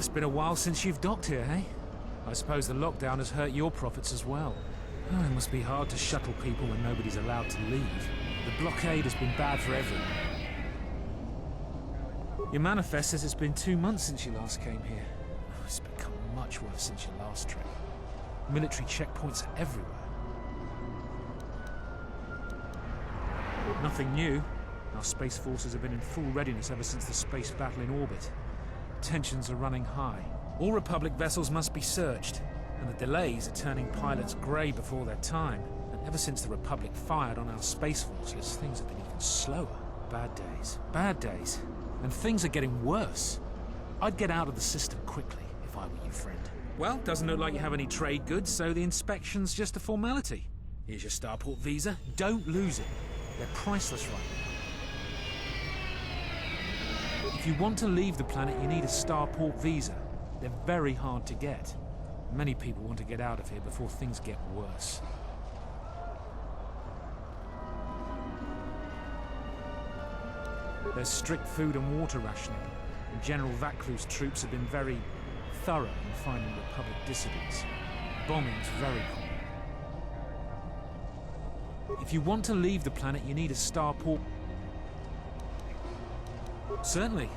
It's been a while since you've docked here, eh? I suppose the lockdown has hurt your profits as well. Oh, it must be hard to shuttle people when nobody's allowed to leave. The blockade has been bad for everyone. Your manifest says it's been 2 months since you last came here. Oh, it's become much worse since your last trip. Military checkpoints are everywhere. Nothing new. Our space forces have been in full readiness ever since the space battle in orbit. Tensions are running high. All Republic vessels must be searched, and the delays are turning pilots grey before their time. And ever since the Republic fired on our space forces, things have been even slower. Bad days. Bad days. And things are getting worse. I'd get out of the system quickly if I were you, friend. Well, doesn't look like you have any trade goods, so the inspection's just a formality. Here's your Starport visa. Don't lose it. They're priceless right now. If you want to leave the planet, you need a Starport visa. They're very hard to get. Many people want to get out of here before things get worse. There's strict food and water rationing, and General Vaclu's troops have been very thorough in finding Republic dissidents. Bombing's very common. If you want to leave the planet, you need a Starport. Certainly.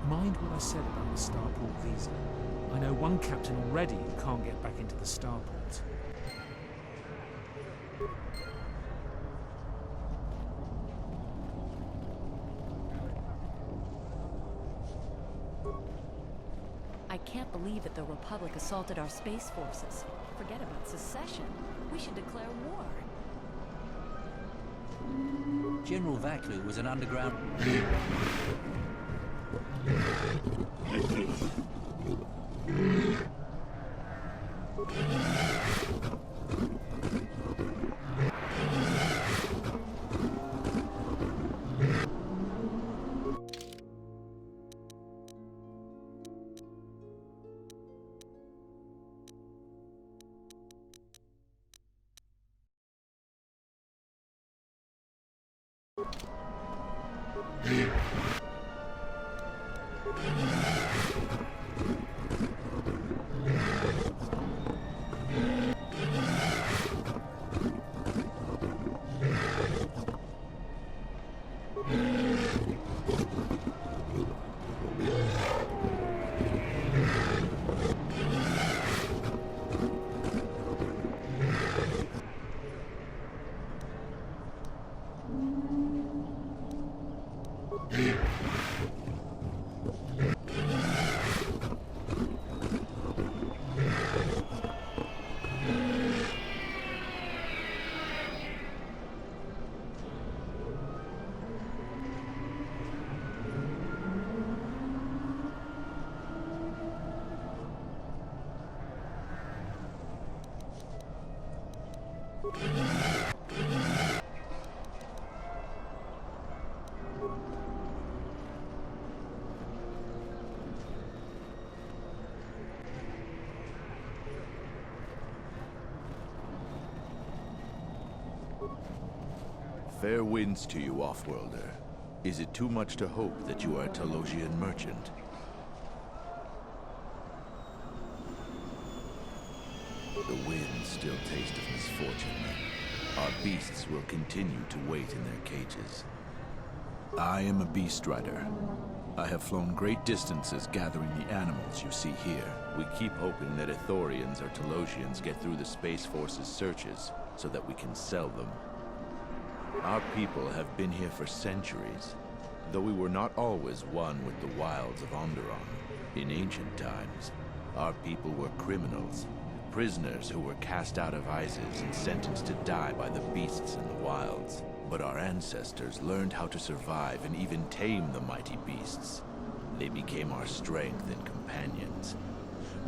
Mind what I said about the Starport visa. I know one captain already who can't get back into the Starport. I can't believe that the Republic assaulted our space forces. Forget about secession. We should declare war. General Vaclu was an underground... Fair winds to you, Offworlder. Is it too much to hope that you are a Talosian merchant? The winds still taste of misfortune, then. Our beasts will continue to wait in their cages. I am a beast rider. I have flown great distances gathering the animals you see here. We keep hoping that Ithorians or Talosians get through the Space Force's searches so that we can sell them. Our people have been here for centuries, though we were not always one with the wilds of Onderon. In ancient times, our people were criminals, prisoners who were cast out of Isis and sentenced to die by the beasts in the wilds. But our ancestors learned how to survive and even tame the mighty beasts. They became our strength and companions.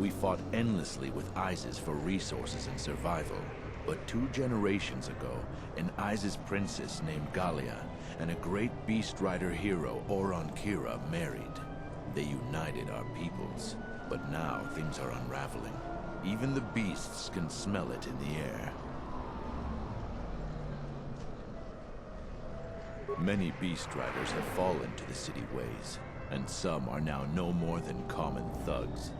We fought endlessly with Isis for resources and survival. But 2 generations ago, an Isis princess named Gallia and a great beast rider hero, Oron Kira, married. They united our peoples, but now things are unraveling. Even the beasts can smell it in the air. Many beast riders have fallen to the city ways. and some are now no more than common thugs.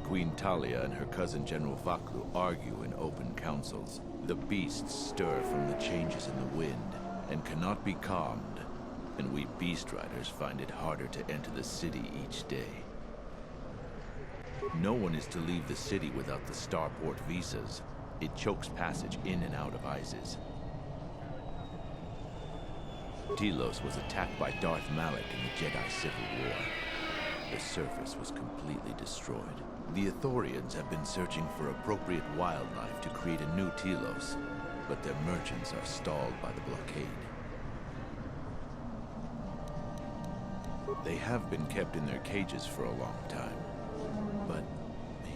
Queen Talia and her cousin General Vaklu argue in open councils. The beasts stir from the changes in the wind and cannot be calmed, and we Beast Riders find it harder to enter the city each day. No one is to leave the city without the starport visas. It chokes passage in and out of ISIS. Telos was attacked by Darth Malak in the Jedi Civil War. The surface was completely destroyed. The Ithorians have been searching for appropriate wildlife to create a new Telos, but their merchants are stalled by the blockade. They have been kept in their cages for a long time, but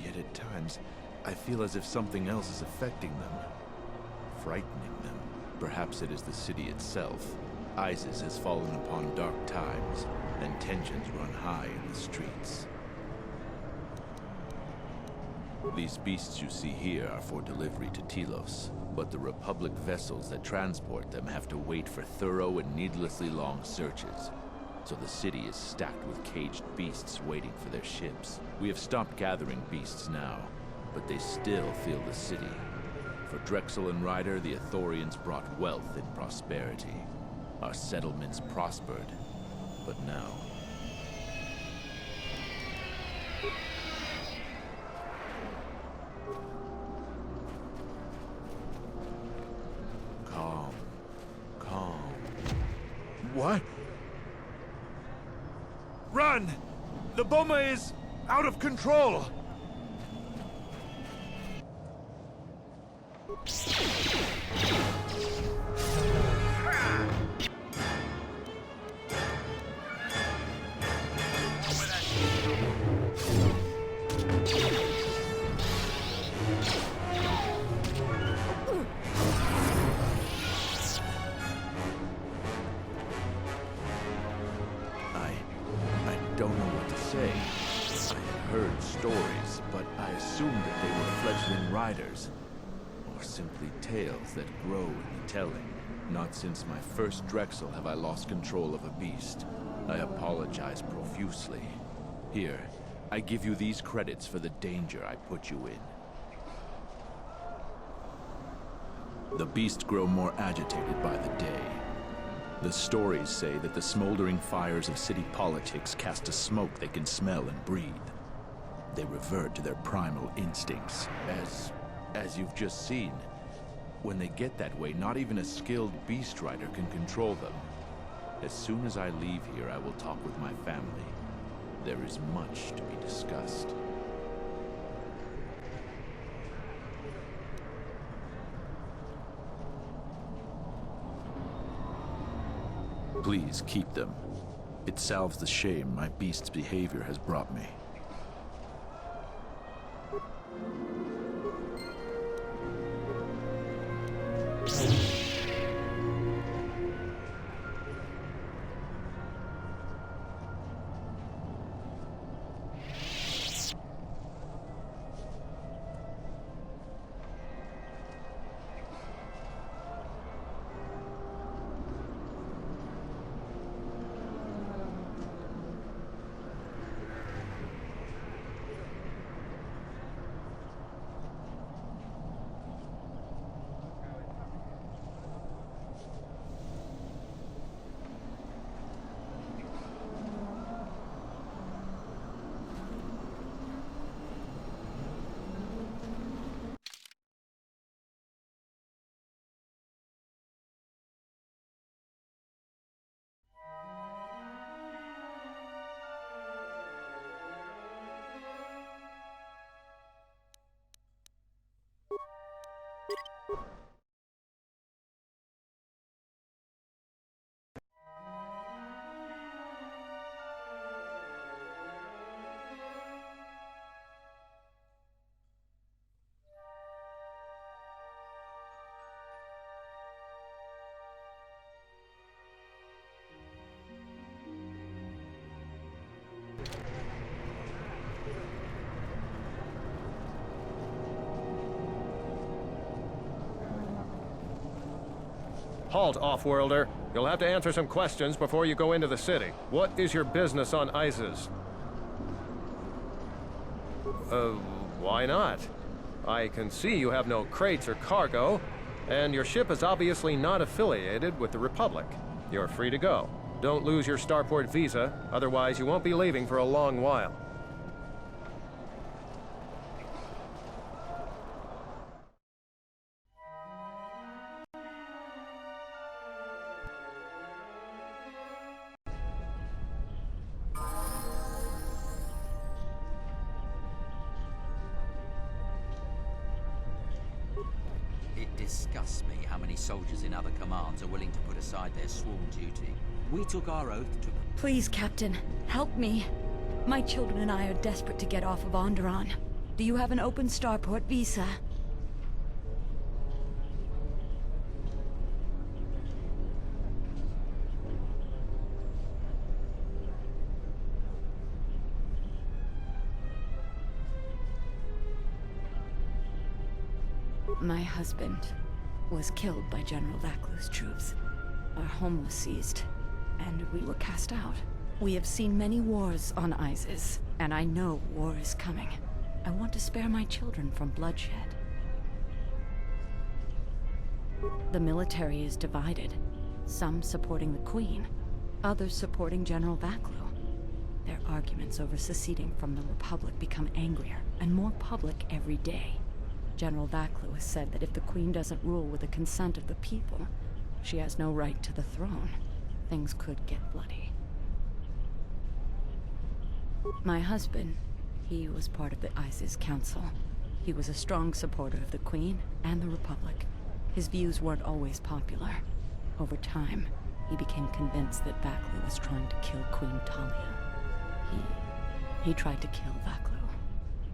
yet at times, I feel as if something else is affecting them, frightening them. Perhaps it is the city itself. ISIS has fallen upon dark times, and tensions run high in the streets. These beasts you see here are for delivery to Telos, but the Republic vessels that transport them have to wait for thorough and needlessly long searches. So the city is stacked with caged beasts waiting for their ships. We have stopped gathering beasts now, but they still feel the city. For Drexel and Ryder, the Ithorians brought wealth and prosperity. Our settlements prospered, but now... Calm. Calm. What? Run! The Boma is out of control! I don't know what to say. I had heard stories, but I assumed that they were fledgling riders. Or simply tales that grow in the telling. Not since my first Drexel have I lost control of a beast. I apologize profusely. Here, I give you these credits for the danger I put you in. The beasts grow more agitated by the day. The stories say that the smoldering fires of city politics cast a smoke they can smell and breathe. They revert to their primal instincts, as you've just seen. When they get that way, not even a skilled beast rider can control them. As soon as I leave here, I will talk with my family. There is much to be discussed. Please keep them. It salves the shame my beast's behavior has brought me. Halt, Offworlder. You'll have to answer some questions before you go into the city. What is your business on Isis? Why not? I can see you have no crates or cargo, and your ship is obviously not affiliated with the Republic. You're free to go. Don't lose your Starport visa, otherwise you won't be leaving for a long while. It disgusts me how many soldiers in other commands are willing to put aside their sworn duty. We took our oath to... Please, Captain, help me. My children and I are desperate to get off of Onderon. Do you have an open Starport visa? My husband was killed by General Vaclu's troops. Our home was seized, and we were cast out. We have seen many wars on Isis, and I know war is coming. I want to spare my children from bloodshed. The military is divided, some supporting the Queen, others supporting General Vaclu. Their arguments over seceding from the Republic become angrier and more public every day. General Vaclu has said that if the Queen doesn't rule with the consent of the people, she has no right to the throne. Things could get bloody. My husband, he was part of the Isis Council. He was a strong supporter of the Queen and the Republic. His views weren't always popular. Over time, he became convinced that Vaclu was trying to kill Queen Talia. He tried to kill Vaclu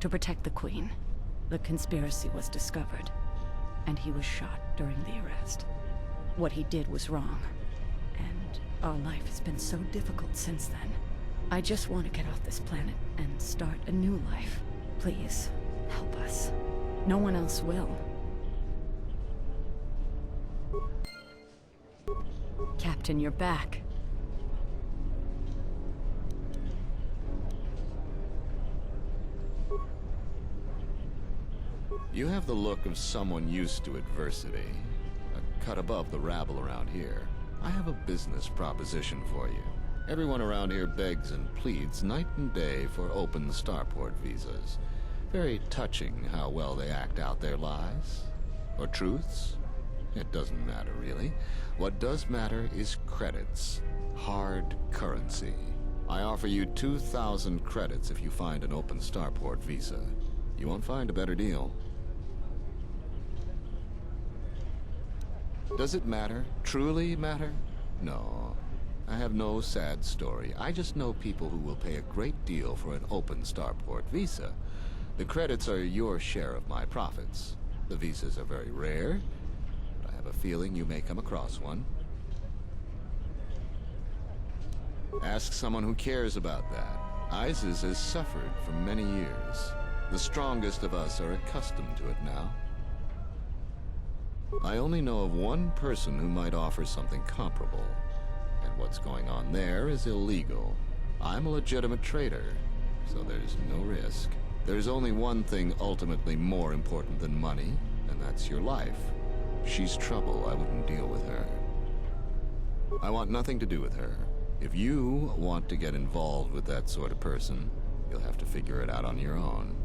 to protect the Queen. The conspiracy was discovered, and he was shot during the arrest. What he did was wrong, and our life has been so difficult since then. I just want to get off this planet and start a new life. Please, help us. No one else will. Captain, you're back. You have the look of someone used to adversity. A cut above the rabble around here. I have a business proposition for you. Everyone around here begs and pleads night and day for open Starport visas. Very touching how well they act out their lies. Or truths. It doesn't matter, really. What does matter is credits. Hard currency. I offer you 2,000 credits if you find an open Starport visa. You won't find a better deal. Does it matter? Truly matter? No. I have no sad story. I just know people who will pay a great deal for an open Starport visa. The credits are your share of my profits. The visas are very rare, but I have a feeling you may come across one. Ask someone who cares about that. Isis has suffered for many years. The strongest of us are accustomed to it now. I only know of one person who might offer something comparable. And what's going on there is illegal. I'm a legitimate trader, so there's no risk. There's only one thing ultimately more important than money, and that's your life. She's trouble. I wouldn't deal with her. I want nothing to do with her. If you want to get involved with that sort of person, you'll have to figure it out on your own.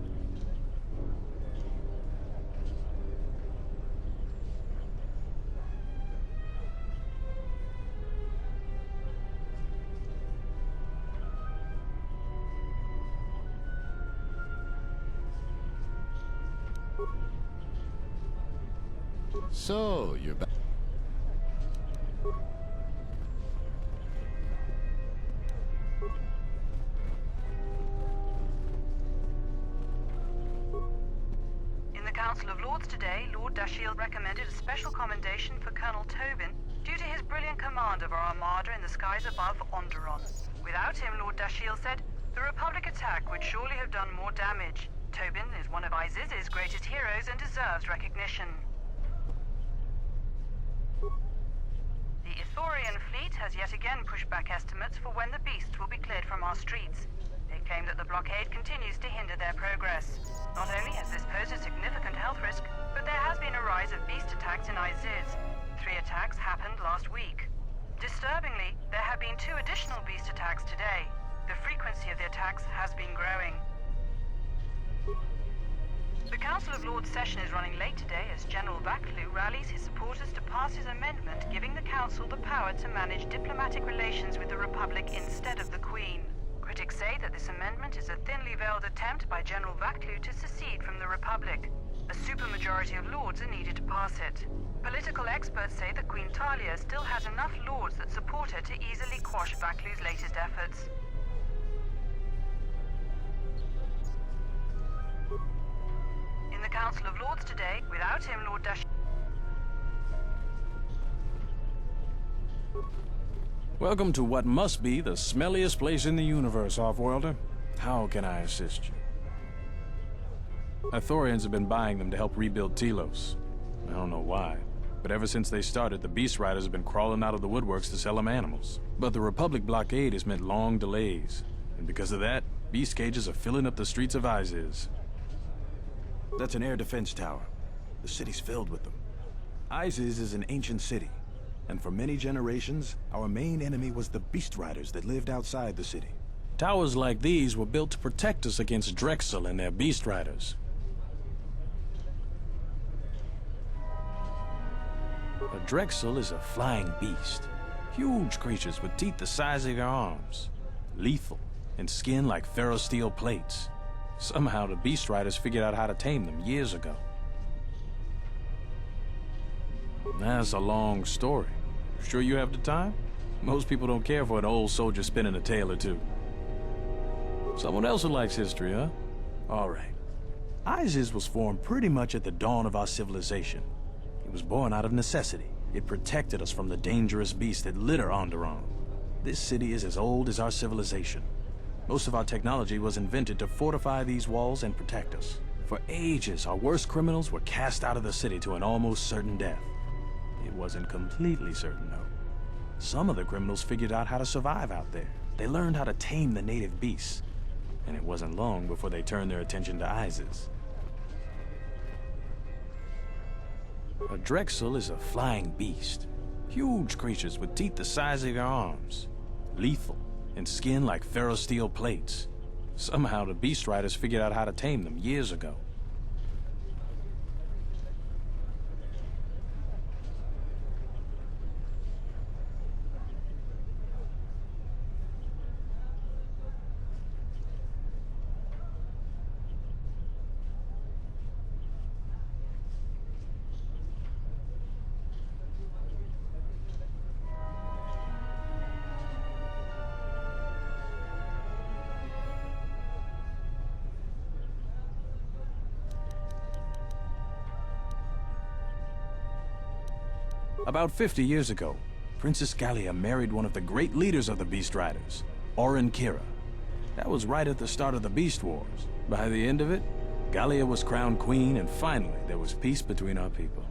So, you're back. In the Council of Lords today, Lord Dashiell recommended a special commendation for Colonel Tobin due to his brilliant command of our armada in the skies above Onderon. Without him, Lord Dashiell said, the Republic attack would surely have done more damage. Tobin is one of Isis's greatest heroes and deserves recognition. The The Ithorian fleet has yet again pushed back estimates for when the beasts will be cleared from our streets. They claim that the blockade continues to hinder their progress. Not only has this posed a significant health risk, but there has been a rise of beast attacks in Iziz. 3 attacks happened last week. Disturbingly, there have been 2 additional beast attacks today. The frequency of the attacks has been growing. The Council of Lords session is running late today as General Vaklu rallies his supporters to pass his amendment giving the Council the power to manage diplomatic relations with the Republic instead of the Queen. Critics say that this amendment is a thinly veiled attempt by General Vaklu to secede from the Republic. A supermajority of lords are needed to pass it. Political experts say that Queen Talia still has enough lords that support her to easily quash Vaklu's latest efforts. In the Council of Lords today, without him, Lord Dashiell... Welcome to what must be the smelliest place in the universe, Offworlder. How can I assist you? Ithorians have been buying them to help rebuild Telos. I don't know why, but ever since they started, the Beast Riders have been crawling out of the woodworks to sell them animals. But the Republic blockade has meant long delays, and because of that, beast cages are filling up the streets of Iziz. That's an air defense tower. The city's filled with them. Iziz is an ancient city, and for many generations, our main enemy was the Beast Riders that lived outside the city. Towers like these were built to protect us against Drexel and their Beast Riders. A Drexel is a flying beast. Huge creatures with teeth the size of your arms. Lethal, and skin like ferrosteel plates. Somehow the Beast Riders figured out how to tame them years ago. That's a long story. Sure you have the time? Most people don't care for an old soldier spinning a tale or two. Someone else who likes history, huh? All right. Iziz was formed pretty much at the dawn of our civilization. It was born out of necessity. It protected us from the dangerous beasts that litter Onderon. This city is as old as our civilization. Most of our technology was invented to fortify these walls and protect us. For ages, our worst criminals were cast out of the city to an almost certain death. It wasn't completely certain, though. Some of the criminals figured out how to survive out there. They learned how to tame the native beasts. And it wasn't long before they turned their attention to Iziz. A Drexel is a flying beast. Huge creatures with teeth the size of your arms. Lethal, and skin like ferrosteel plates. Somehow the Beast Riders figured out how to tame them years ago. About 50 years ago, Princess Gallia married one of the great leaders of the Beast Riders, Orin Kira. That was right at the start of the Beast Wars. By the end of it, Gallia was crowned queen, and finally there was peace between our people.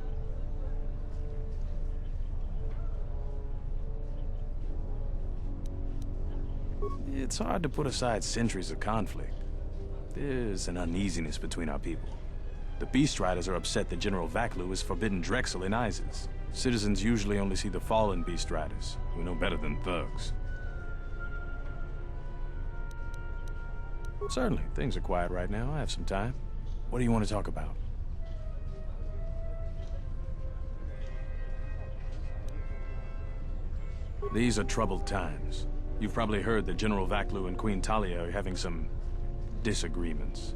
It's hard to put aside centuries of conflict. There's an uneasiness between our people. The Beast Riders are upset that General Vaklu has forbidden Drexel in Iziz. Citizens usually only see the fallen Beast Riders, who know better than thugs. Certainly, things are quiet right now. I have some time. What do you want to talk about? These are troubled times. You've probably heard that General Vaklu and Queen Talia are having some disagreements.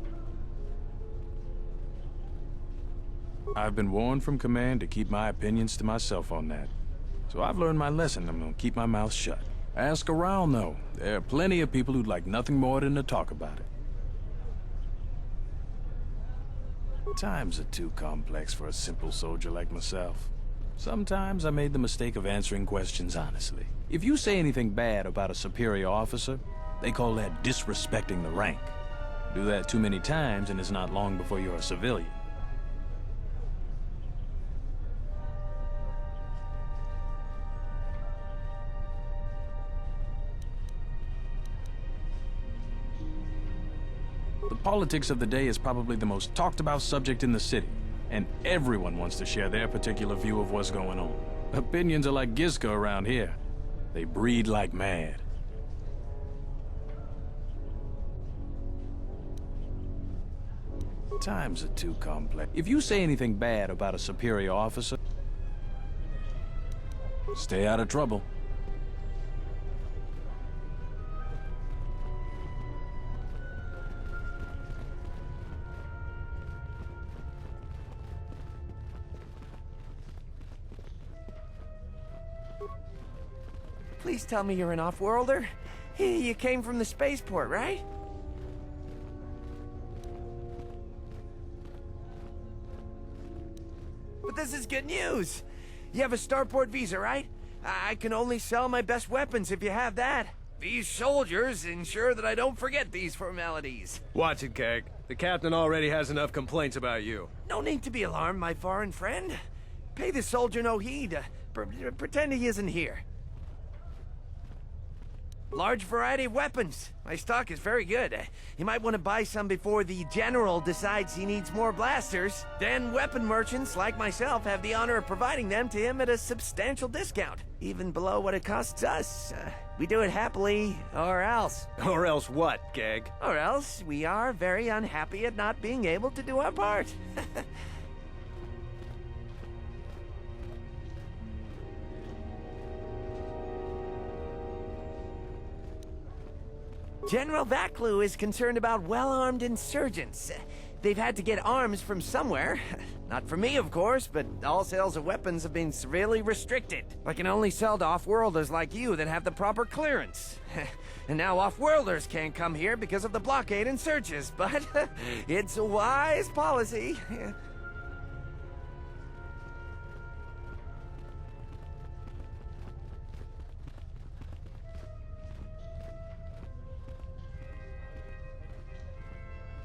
I've been warned from command to keep my opinions to myself on that. So I've learned my lesson. I'm gonna keep my mouth shut. Ask around, though. There are plenty of people who'd like nothing more than to talk about it. Times are too complex for a simple soldier like myself. Sometimes I made the mistake of answering questions honestly. If you say anything bad about a superior officer, they call that disrespecting the rank. Do that too many times and it's not long before you're a civilian. Politics of the day is probably the most talked about subject in the city, and everyone wants to share their particular view of what's going on. Opinions are like Gisco around here. They breed like mad. Times are too complex. If you say anything bad about a superior officer, stay out of trouble. Please tell me you're an off-worlder. You came from the spaceport, right? But this is good news. You have a starport visa, right? I can only sell my best weapons if you have that. These soldiers ensure that I don't forget these formalities. Watch it, Keg. The captain already has enough complaints about you. No need to be alarmed, my foreign friend. Pay the soldier no heed. Pretend he isn't here. Large variety of weapons. My stock is very good. You might want to buy some before the general decides he needs more blasters. Then weapon merchants like myself have the honor of providing them to him at a substantial discount, even below what it costs us. We do it happily, or else. Or else what, Keg? Or else we are very unhappy at not being able to do our part. General Vaklu is concerned about well-armed insurgents. They've had to get arms from somewhere. Not from me, of course, but all sales of weapons have been severely restricted. I can only sell to off-worlders like you that have the proper clearance. And now off-worlders can't come here because of the blockade and searches, but it's a wise policy.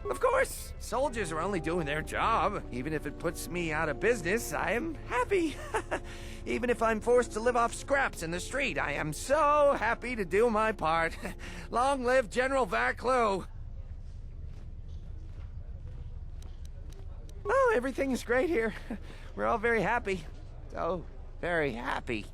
Of course, soldiers are only doing their job. Even if it puts me out of business, I am happy. Even if I'm forced to live off scraps in the street, I am so happy to do my part. Long live General Vaklu! Oh, everything is great here. We're all very happy. So very happy.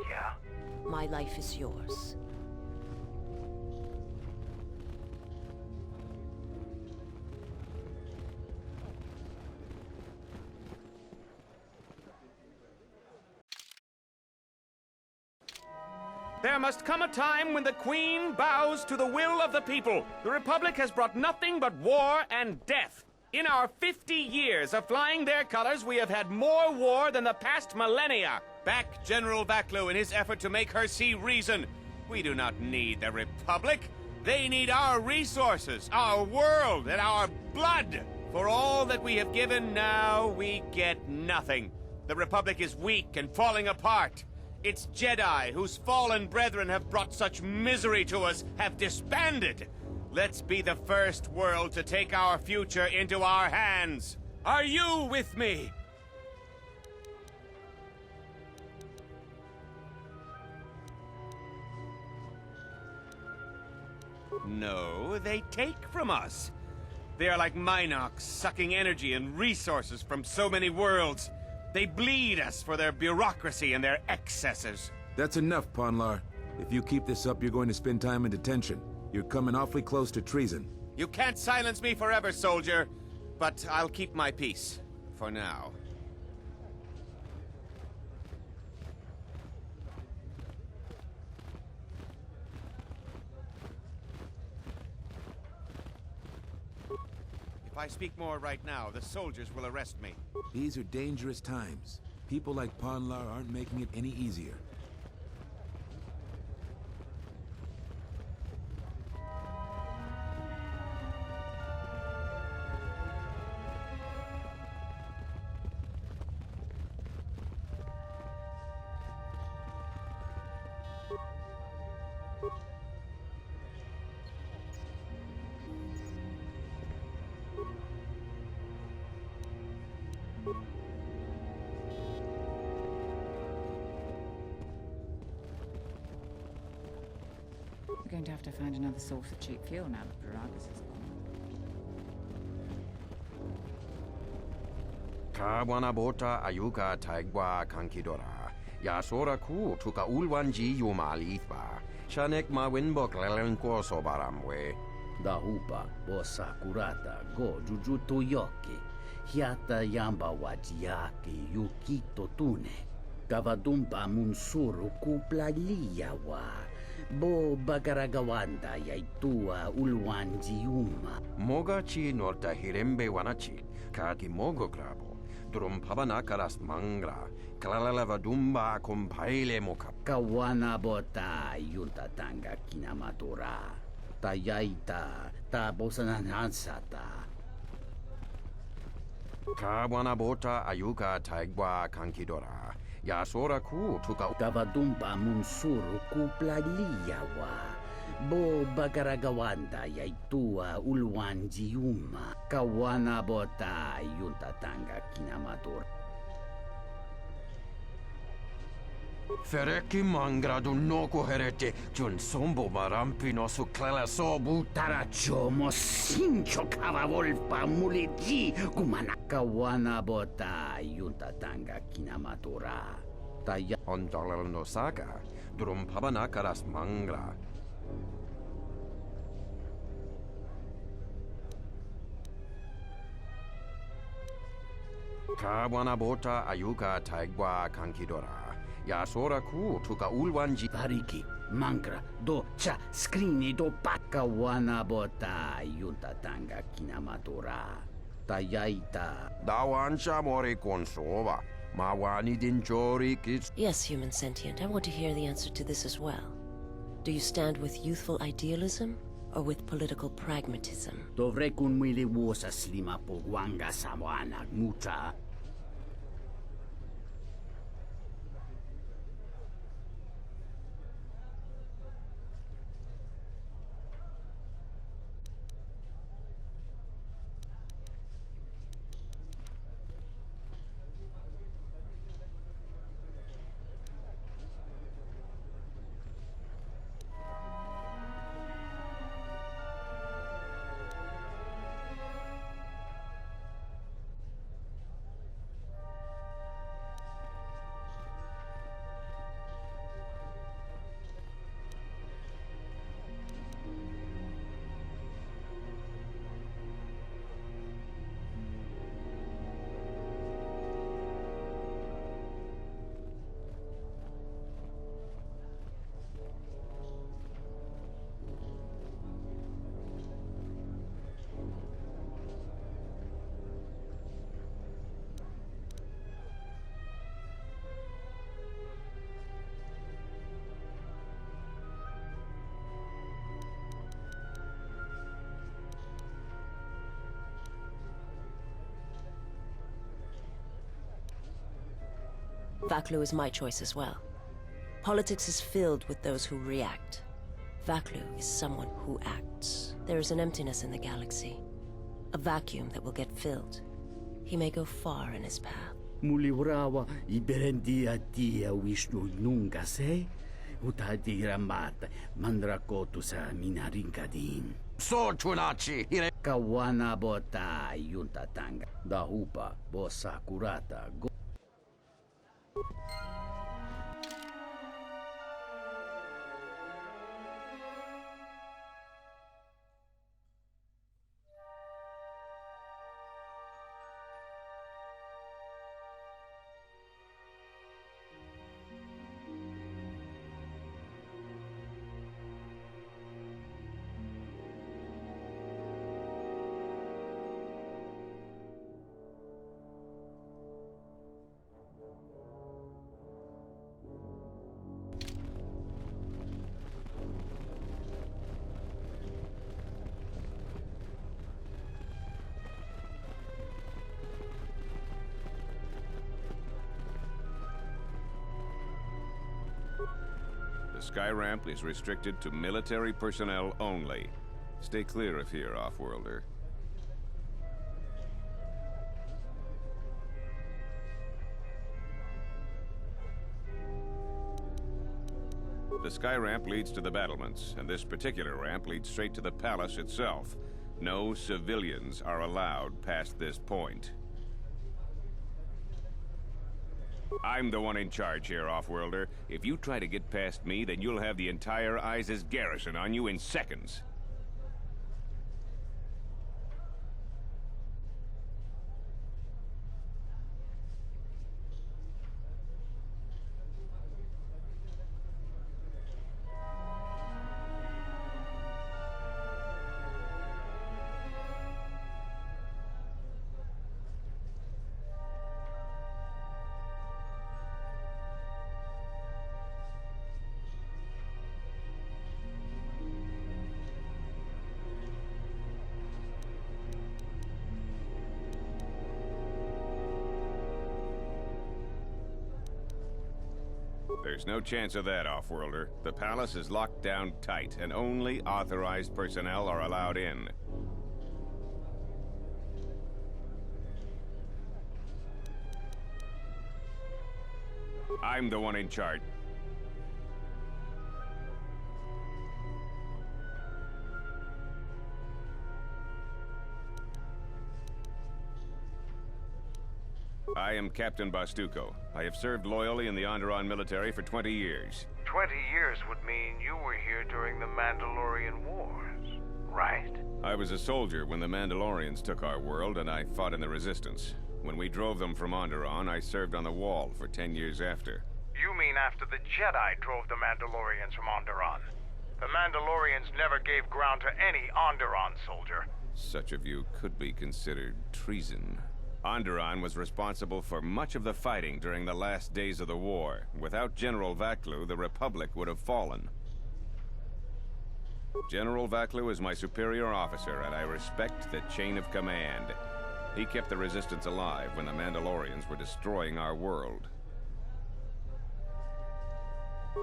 Yeah? My life is yours. There must come a time when the Queen bows to the will of the people. The Republic has brought nothing but war and death. In our 50 years of flying their colors, we have had more war than the past millennia. Back General Vaklu in his effort to make her see reason. We do not need the Republic. They need our resources, our world, and our blood. For all that we have given, now we get nothing. The Republic is weak and falling apart. Its Jedi, whose fallen brethren have brought such misery to us, have disbanded. Let's be the first world to take our future into our hands. Are you with me? No, they take from us. They are like Minox, sucking energy and resources from so many worlds. They bleed us for their bureaucracy and their excesses. That's enough, Ponlar. If you keep this up, you're going to spend time in detention. You're coming awfully close to treason. You can't silence me forever, soldier. But I'll keep my peace. For now. If I speak more right now, the soldiers will arrest me. These are dangerous times. People like Ponlar aren't making it any easier. We're going to have to find another source of cheap fuel now that Viragus is gone. Kawana bota ayuka taigwa kankidora. Yasora ku tuka ulwanji yumalithba. Shanek ma winbok lelenko sobaramwe. Dahupa o sakurata go jujuto yoki. hiata yamba wajiyake yukito tune. Kavadumpa munsuru kuplaliyawa. Bo bagaragawanda yaitua ulwanjiuma. Moga chi norta hirembe wanachi, kaki mogo grabo. Drum pabana karas mangra, kalalava dumba compaile moka. Kawana bota yunta tanga kinamatura. Tayaita, ta bosananansata. Kawana bota ayuka taigwa kankidora. Yasora ku tuka Kavadumpa munsuru kuplaliyawa. Bo bagaragawanda yaitua ulwanjiuma. Kawana bota yunta tanga kinamatura. Fereki mangra du noko herete, jun sombo marampi no su clela sobu. Tarachomo sincho kavavolpa muliji kumana. Kawana bota yunta tanga kinamatura. Taya Ondalal no saga, drum pabana karas mangra. Kawana bota ayuka taigwa kankidora. Yasora ku tuka ulwanji. Tariki, mangra, do cha skrini do pakawana bota yunta tanga kinamatura. Tayaita. Dawansha mori konsova. Mawani dinchori kits. Yes, human sentient, I want to hear the answer to this as well. Do you stand with youthful idealism or with political pragmatism? Dovre kun mwili wosa slima po wanga sawana mucha. Vaklu is my choice as well. Politics is filled with those who react. Vaklu is someone who acts. There is an emptiness in the galaxy. A vacuum that will get filled. He may go far in his path. Muliwrawa iberendia tia Vishnu nunca se. Utati ramata mandrakotu sa minaringkadin. So chunachi hire. Kawana bota yunta tanga. Dahupa bosa kurata. The sky ramp is restricted to military personnel only. Stay clear of here, Offworlder. The sky ramp leads to the battlements, and this particular ramp leads straight to the palace itself. No civilians are allowed past this point. I'm the one in charge here, Offworlder. If you try to get past me, then you'll have the entire ISIS garrison on you in seconds. There's no chance of that, Offworlder. The palace is locked down tight, and only authorized personnel are allowed in. I'm the one in charge. I am Captain Bastuco. I have served loyally in the Onderon military for 20 years. 20 years would mean you were here during the Mandalorian Wars, right? I was a soldier when the Mandalorians took our world, and I fought in the Resistance. When we drove them from Onderon, I served on the Wall for 10 years after. You mean after the Jedi drove the Mandalorians from Onderon? The Mandalorians never gave ground to any Onderon soldier. Such a view could be considered treason. Onderon was responsible for much of the fighting during the last days of the war. Without General Vaklu, the Republic would have fallen. General Vaklu is my superior officer, and I respect the chain of command. He kept the Resistance alive when the Mandalorians were destroying our world.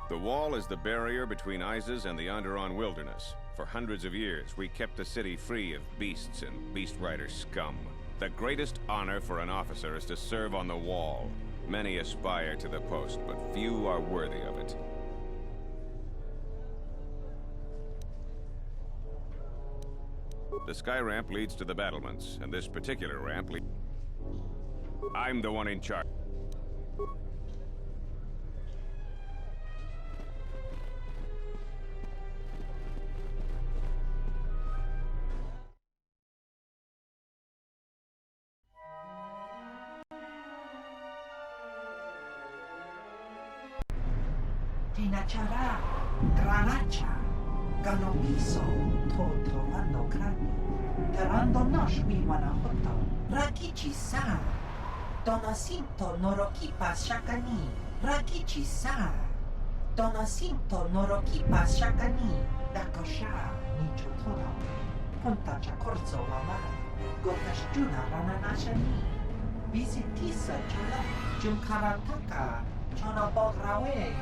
The Wall is the barrier between Isis and the Onderon wilderness. For hundreds of years, we kept the city free of beasts and Beast Rider scum. The greatest honor for an officer is to serve on the Wall. Many aspire to the post, but few are worthy of it. The sky ramp leads to the battlements, and this particular ramp leads... I'm the one in charge. Tinachara, Granacha, Galomiso, Totorando Crani, Tarando Noshmi Wanahoto, Rakichi Sa, Donacinto Norokipa Shakani, Rakichi Sa, Donacinto Norokipa Shakani, Dakosha, Nichotoro, Ponta Chacorzo Mama, Gokashjuna Rananashani, Visitisa Jula, Junkarataka, Chonobograwe.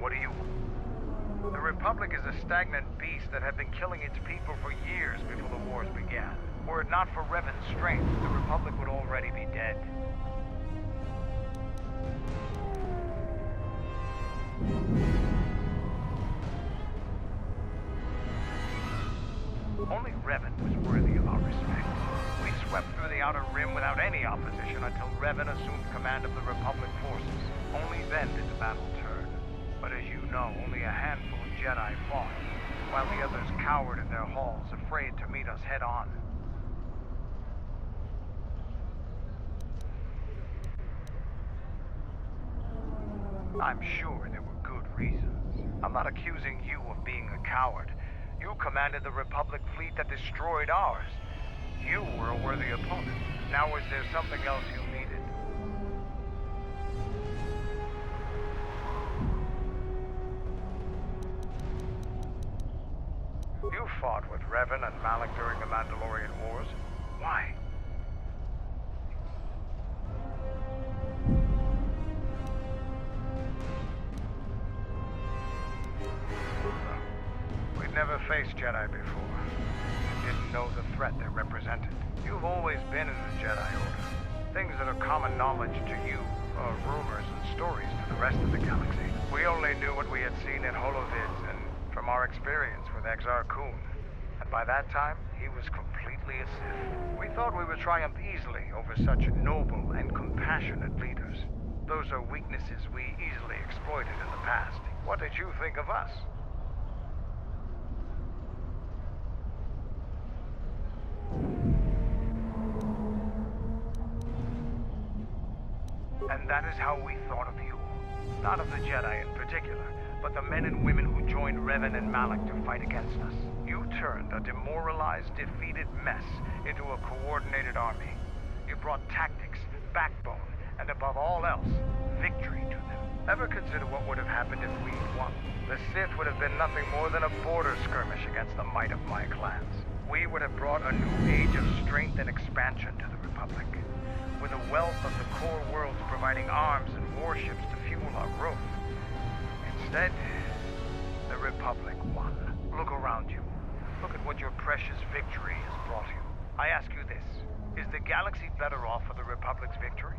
What do you... The Republic is a stagnant beast that had been killing its people for years before the wars began. Were it not for Revan's strength, the Republic would already be dead. Only Revan was worthy of our respect. We swept through the Outer Rim without any opposition until Revan assumed command of the Republic forces. Only then did the battle turn. But as you know, only a handful of Jedi fought, while the others cowered in their halls, afraid to meet us head-on. I'm sure there were good reasons. I'm not accusing you of being a coward. You commanded the Republic fleet that destroyed ours. You were a worthy opponent. Now is there something else you needed? You fought with Revan and Malak during the Mandalorian Wars. Why? We'd Space Jedi before. You didn't know the threat they represented. You've always been in the Jedi Order. Things that are common knowledge to you are rumors and stories to the rest of the galaxy. We only knew what we had seen in holovids and from our experience with Exar Kun. And by that time, he was completely a Sith. We thought we would triumph easily over such noble and compassionate leaders. Those are weaknesses we easily exploited in the past. What did you think of us? And that is how we thought of you. Not of the Jedi in particular, but the men and women who joined Revan and Malak to fight against us. You turned a demoralized, defeated mess into a coordinated army. You brought tactics, backbone, and above all else, victory to them. Ever consider what would have happened if we'd won? The Sith would have been nothing more than a border skirmish against the might of my clans. We would have brought a new age of strength and expansion to the Republic. With a wealth of the core worlds providing arms and warships to fuel our growth. Instead, the Republic won. Look around you. Look at what your precious victory has brought you. I ask you this, is the galaxy better off for the Republic's victory?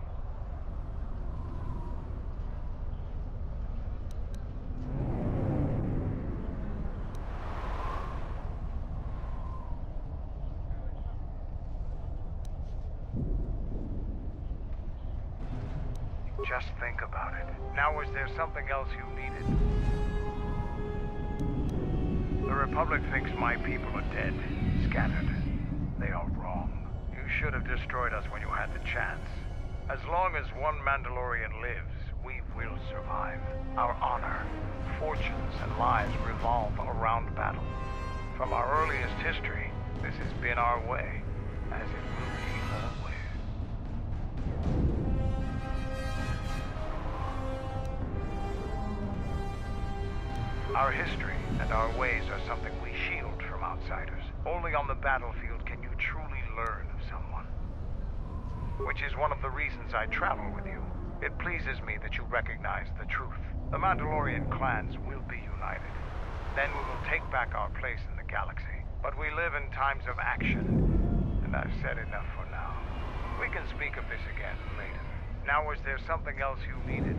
Just think about it. Now, is there something else you needed? The Republic thinks my people are dead, scattered. They are wrong. You should have destroyed us when you had the chance. As long as one Mandalorian lives, we will survive. Our honor, fortunes, and lives revolve around battle. From our earliest history, this has been our way, as it will be always. Our history and our ways are something we shield from outsiders. Only on the battlefield can you truly learn of someone. Which is one of the reasons I travel with you. It pleases me that you recognize the truth. The Mandalorian clans will be united. Then we will take back our place in the galaxy. But we live in times of action, and I've said enough for now. We can speak of this again later. Now, is there something else you needed?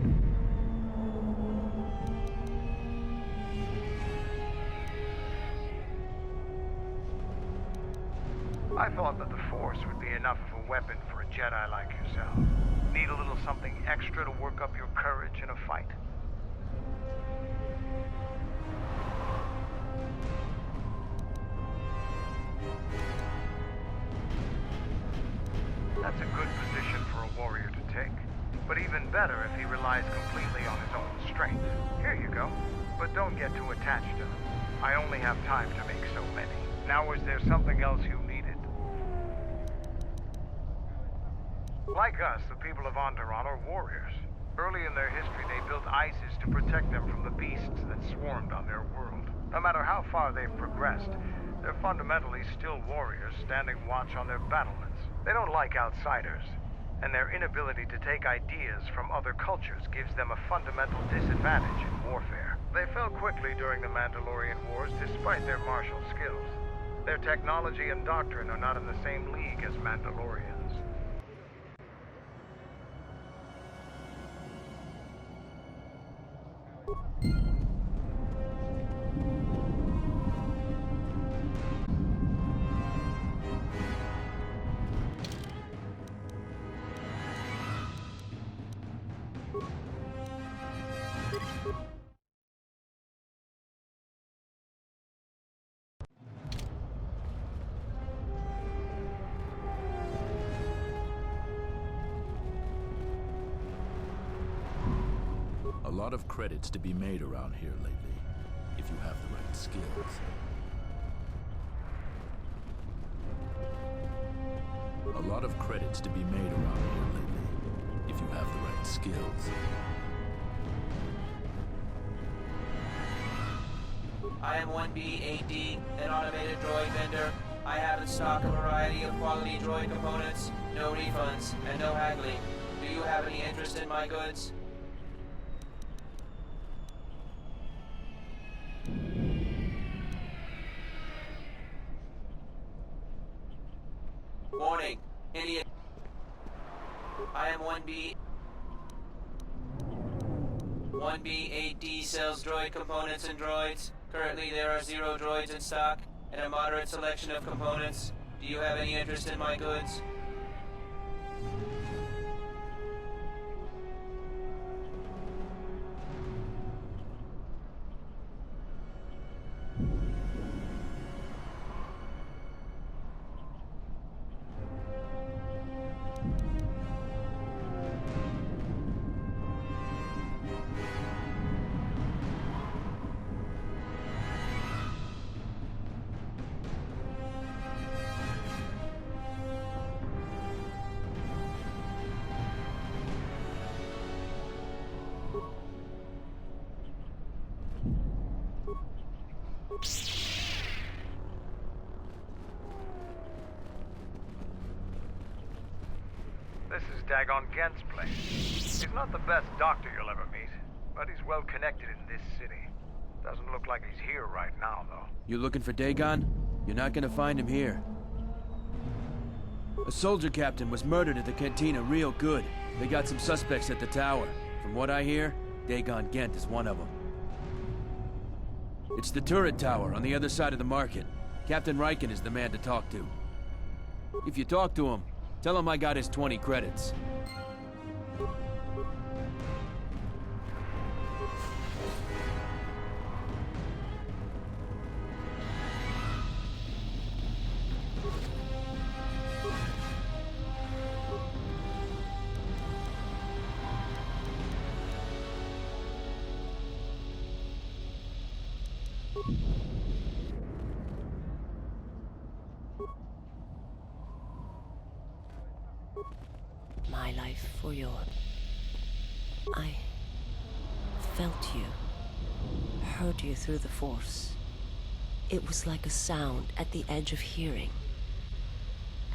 I thought that the Force would be enough of a weapon for a Jedi like yourself. Need a little something extra to work up your courage in a fight? That's a good position for a warrior to take. But even better if he relies completely on his own strength. Here you go. But don't get too attached to them. I only have time to make so many. Now, is there something else you needed? Like us, the people of Onderon are warriors. Early in their history, they built ISIS to protect them from the beasts that swarmed on their world. No matter how far they've progressed, they're fundamentally still warriors standing watch on their battlements. They don't like outsiders, and their inability to take ideas from other cultures gives them a fundamental disadvantage in warfare. They fell quickly during the Mandalorian Wars despite their martial skills. Their technology and doctrine are not in the same league as Mandalorians. A lot of credits to be made around here lately, if you have the right skills. A lot of credits to be made around here lately, if you have the right skills. I am 1B8D, an automated droid vendor. I have in stock a variety of quality droid components, no refunds, and no haggling. Do you have any interest in my goods? Warning. Idiot. I am 1B8D sells droid components and droids. Currently there are 0 droids in stock and a moderate selection of components. Do you have any interest in my goods? This is Dagon Gent's place. He's not the best doctor you'll ever meet, but he's well connected in this city. Doesn't look like he's here right now, though. You looking for Dagon? You're not gonna find him here. A soldier captain was murdered at the cantina real good. They got some suspects at the tower. From what I hear, Dagon Gent is one of them. It's the turret tower on the other side of the market. Captain Riken is the man to talk to. If you talk to him, tell him I got his 20 credits. My life for yours. I felt you, heard you through the Force. It was like a sound at the edge of hearing.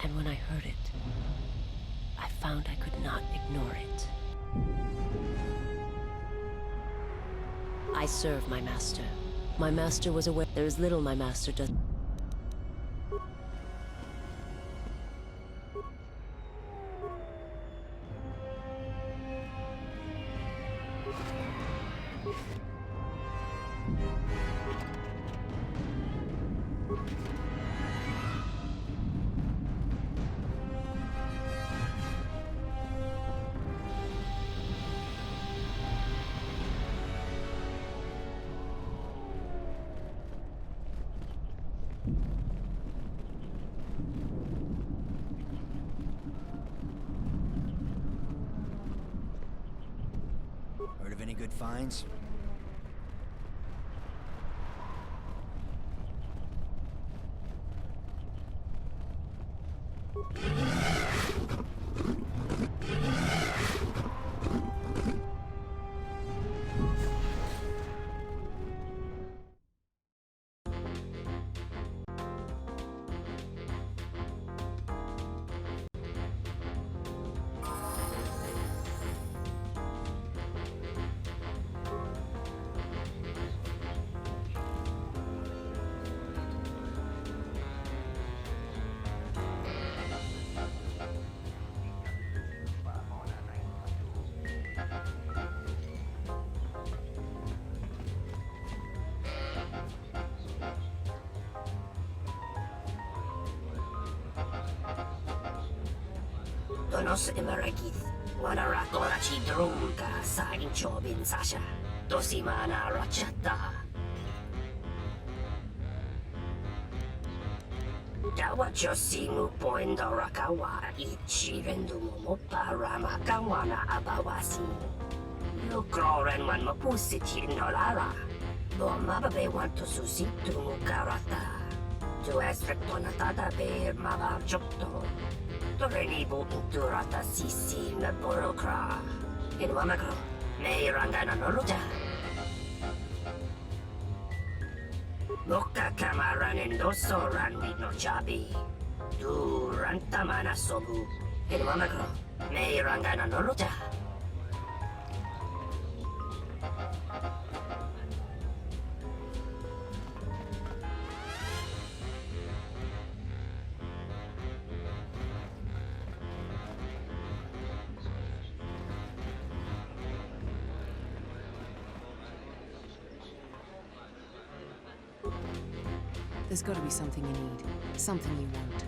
And when I heard it, I found I could not ignore it. I serve my master. My master was aware. There is little my master does. Heard of any good finds? Donos Emerakith, Wanarakorachi Drunga, Saincho Bin Sasha, Dosimana Rachata. Dawacho Simu Poendo Rakawa, Ichi Rendumo Parama Kawana Abawasi. Lukroren Wan Mapusiti Nolara, Bomabe want to Susitu Mukarata. To Estrectonata Bear Mava Jokto. Torenibu Turata Sisi na Burokra. In Wamagro, may Rangana Noruja. Boka Kamaran and Doso Randi no Chabi. Du Rantamana Sobu. In Wamagro, may Rangana Noruja. There's got to be something you need, something you want.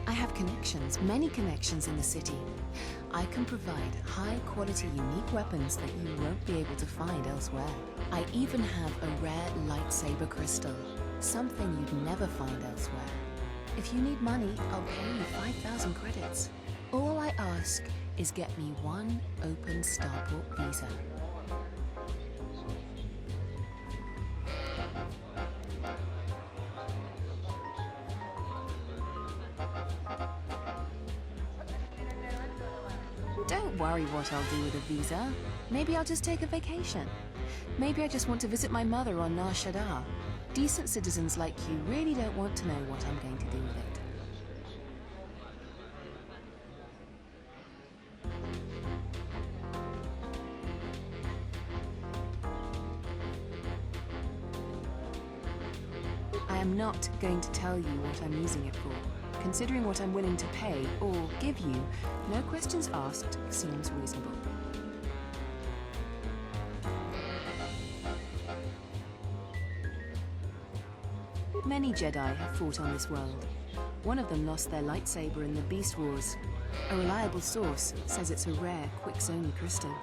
I have connections, many connections in the city. I can provide high-quality, unique weapons that you won't be able to find elsewhere. I even have a rare lightsaber crystal, something you'd never find elsewhere. If you need money, I'll pay you 5,000 credits. All I ask is get me one open Starport visa. Don't worry what I'll do with a visa. Maybe I'll just take a vacation. Maybe I just want to visit my mother on Nar Shaddaa. Decent citizens like you really don't want to know what I'm going to do with it. I am not going to tell you what I'm using it for. Considering what I'm willing to pay or give you, no questions asked seems reasonable. Many Jedi have fought on this world. One of them lost their lightsaber in the Beast Wars. A reliable source says it's a rare Quixoni crystal.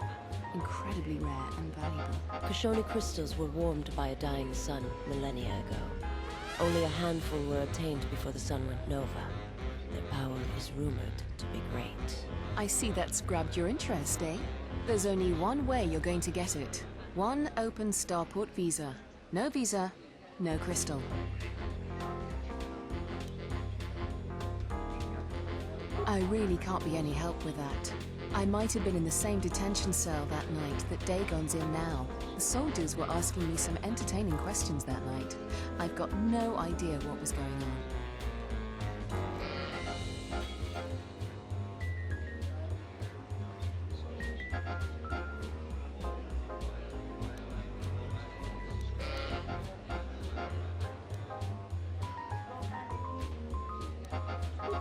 Incredibly rare and valuable. Quixoni crystals were warmed by a dying sun millennia ago. Only a handful were obtained before the sun went nova. Their power is rumored to be great. I see that's grabbed your interest, eh? There's only one way you're going to get it. One open Starport visa. No visa, no crystal. I really can't be any help with that. I might have been in the same detention cell that night that Dagon's in now. The soldiers were asking me some entertaining questions that night. I've got no idea what was going on.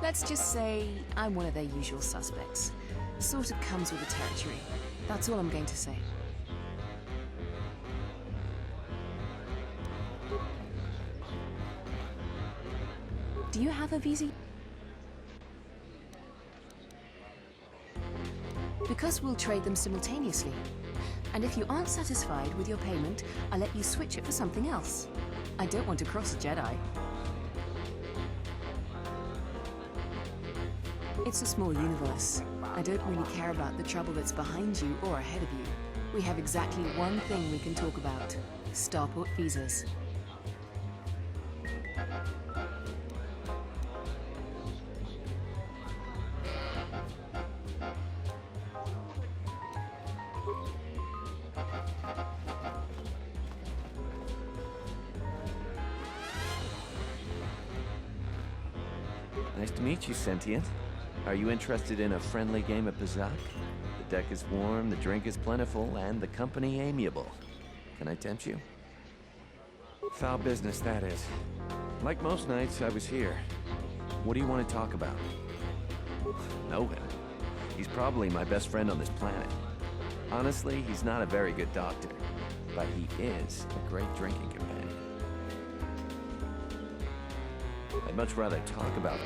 Let's just say I'm one of their usual suspects. Sort of comes with the territory. That's all I'm going to say. Do you have a visa? Because we'll trade them simultaneously. And if you aren't satisfied with your payment, I'll let you switch it for something else. I don't want to cross a Jedi. It's a small universe. I don't really care about the trouble that's behind you or ahead of you. We have exactly one thing we can talk about. Starport visas. Nice to meet you, Sentient. Are you interested in a friendly game of Bazak? The deck is warm, the drink is plentiful, and the company amiable. Can I tempt you? Foul business, that is. Like most nights, I was here. What do you want to talk about? Know him. He's probably my best friend on this planet. Honestly, he's not a very good doctor, but he is a great drinking companion. I'd much rather talk about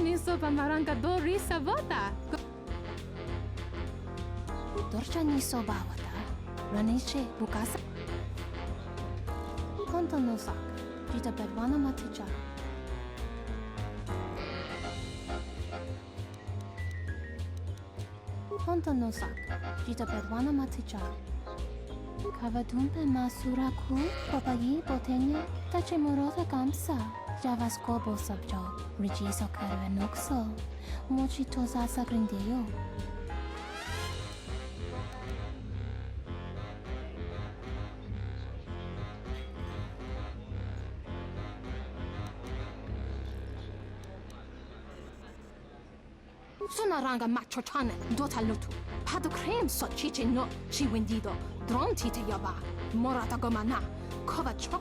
Niso pamaranga do risa vota. Dorcha niso bawata. Raniche bukasa. Konto no sak. Jita bedwana maticha. Konto no sak. Jita bedwana maticha. Kavadumpe masuraku. Papayi botenye. Tache morota kamsa. Javas kobo sabjo. Rijiso karve nokso. Mochi toza sagrindeyo. Sonaranga machochane dota lutu. Pado krem so chiche no chi wendido. Dron tite yaba. Morata gomana. Kova chok.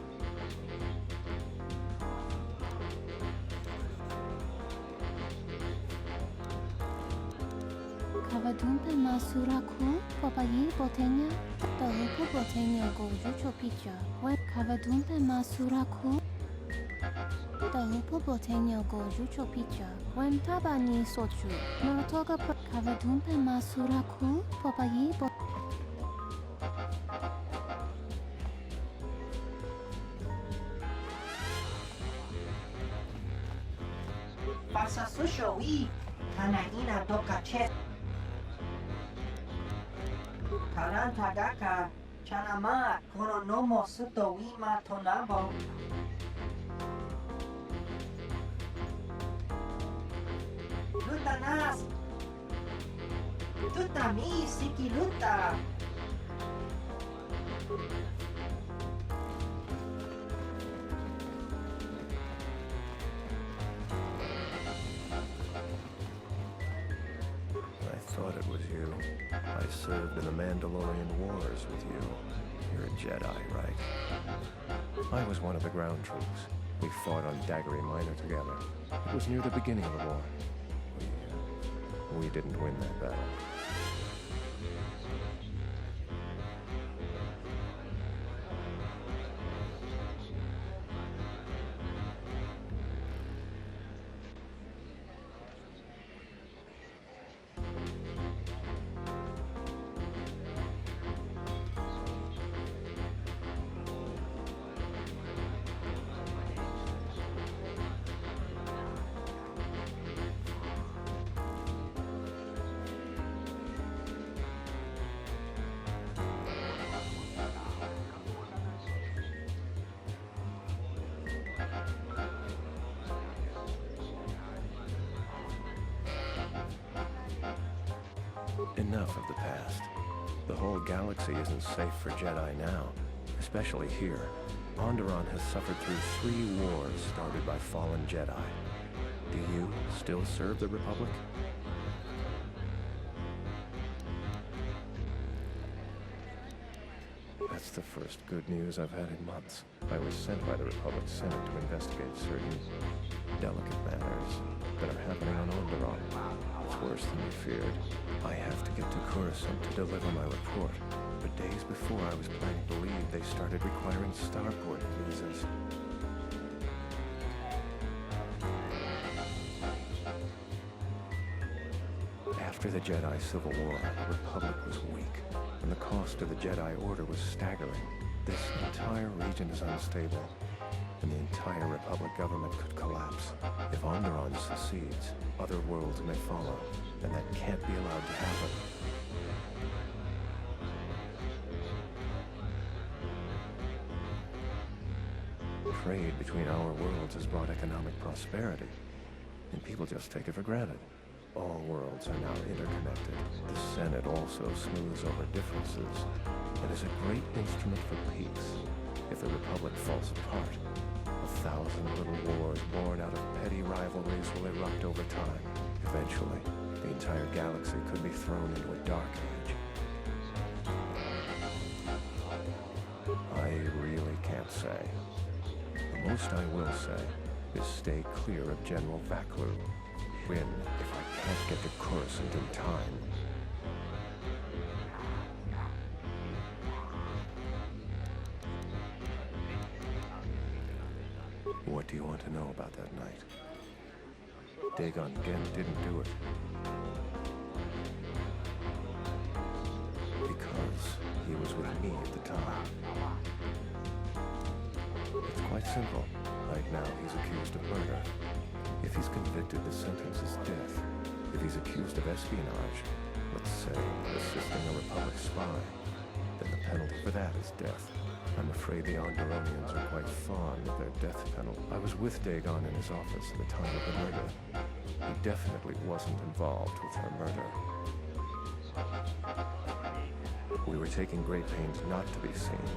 Kavadumpe masuraku, popayi botenya, talupu botenya goju chopicha. When Kavadumpe masuraku, talupu botenya goju chopicha. When tabani sochu, maratoga Kavadumpe masuraku, popayi bot. Pasa susho i Hanaina dokache. Karantagaka Chanama Koronomo Suto Wima Tonabo. Lutanas Tutami Siki Luta. I thought it was you. I served in the Mandalorian Wars with you. You're a Jedi, right? I was one of the ground troops. We fought on Daggery Minor together. It was near the beginning of the war. We didn't win that battle. Enough of the past. The whole galaxy isn't safe for Jedi now, especially here. Onderon has suffered through 3 wars started by fallen Jedi. Do you still serve the Republic? That's the first good news I've had in months. I was sent by the Republic Senate to investigate certain delicate matters that are happening on Onderon. It's worse than we feared. I have to get to Coruscant to deliver my report. But days before I was planning to leave, they started requiring starport visas. After the Jedi Civil War, the Republic was weak, and the cost of the Jedi Order was staggering. This entire region is unstable, and the entire Republic government could collapse. If Onderon secedes, other worlds may follow, and that can't be allowed to happen. Trade between our worlds has brought economic prosperity, and people just take it for granted. All worlds are now interconnected. The Senate also smooths over differences, and is a great instrument for peace. If the Republic falls apart, 1,000 little wars born out of petty rivalries will erupt over time. Eventually, the entire galaxy could be thrown into a dark age. I really can't say. The most I will say is stay clear of General Vaklu. Win if I can't get to Coruscant in time. What do you want to know about that night? Dagon Gent didn't do it. Because he was with me at the time. It's quite simple. Right now, he's accused of murder. If he's convicted, the sentence is death. If he's accused of espionage, let's say assisting a Republic spy, then the penalty for that is death. I'm afraid the Onderonians are quite fond of their death penalty. I was with Dagon in his office at the time of the murder. He definitely wasn't involved with her murder. We were taking great pains not to be seen,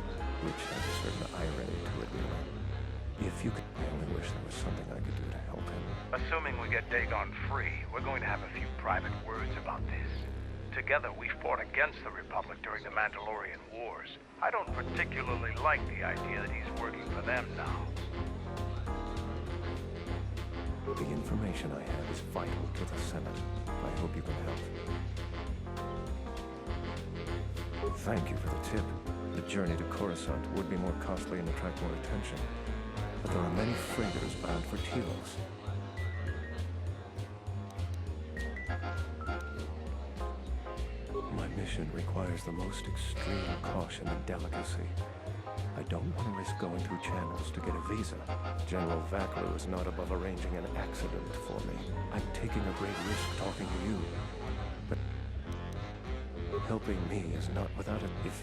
which has a certain irony to it, really. If you could, I only wish there was something I could do to help him. Assuming we get Dagon free, we're going to have a few private words about this. Together, we fought against the Republic during the Mandalorian Wars. I don't particularly like the idea that he's working for them now. The information I have is vital to the Senate. I hope you can help. Thank you for the tip. The journey to Coruscant would be more costly and attract more attention. But there are many freighters bound for Telos. My mission requires the most extreme caution and delicacy. I don't want to risk going through channels to get a visa. General Vaklu is not above arranging an accident for me. I'm taking a great risk talking to you. But helping me is not without it. If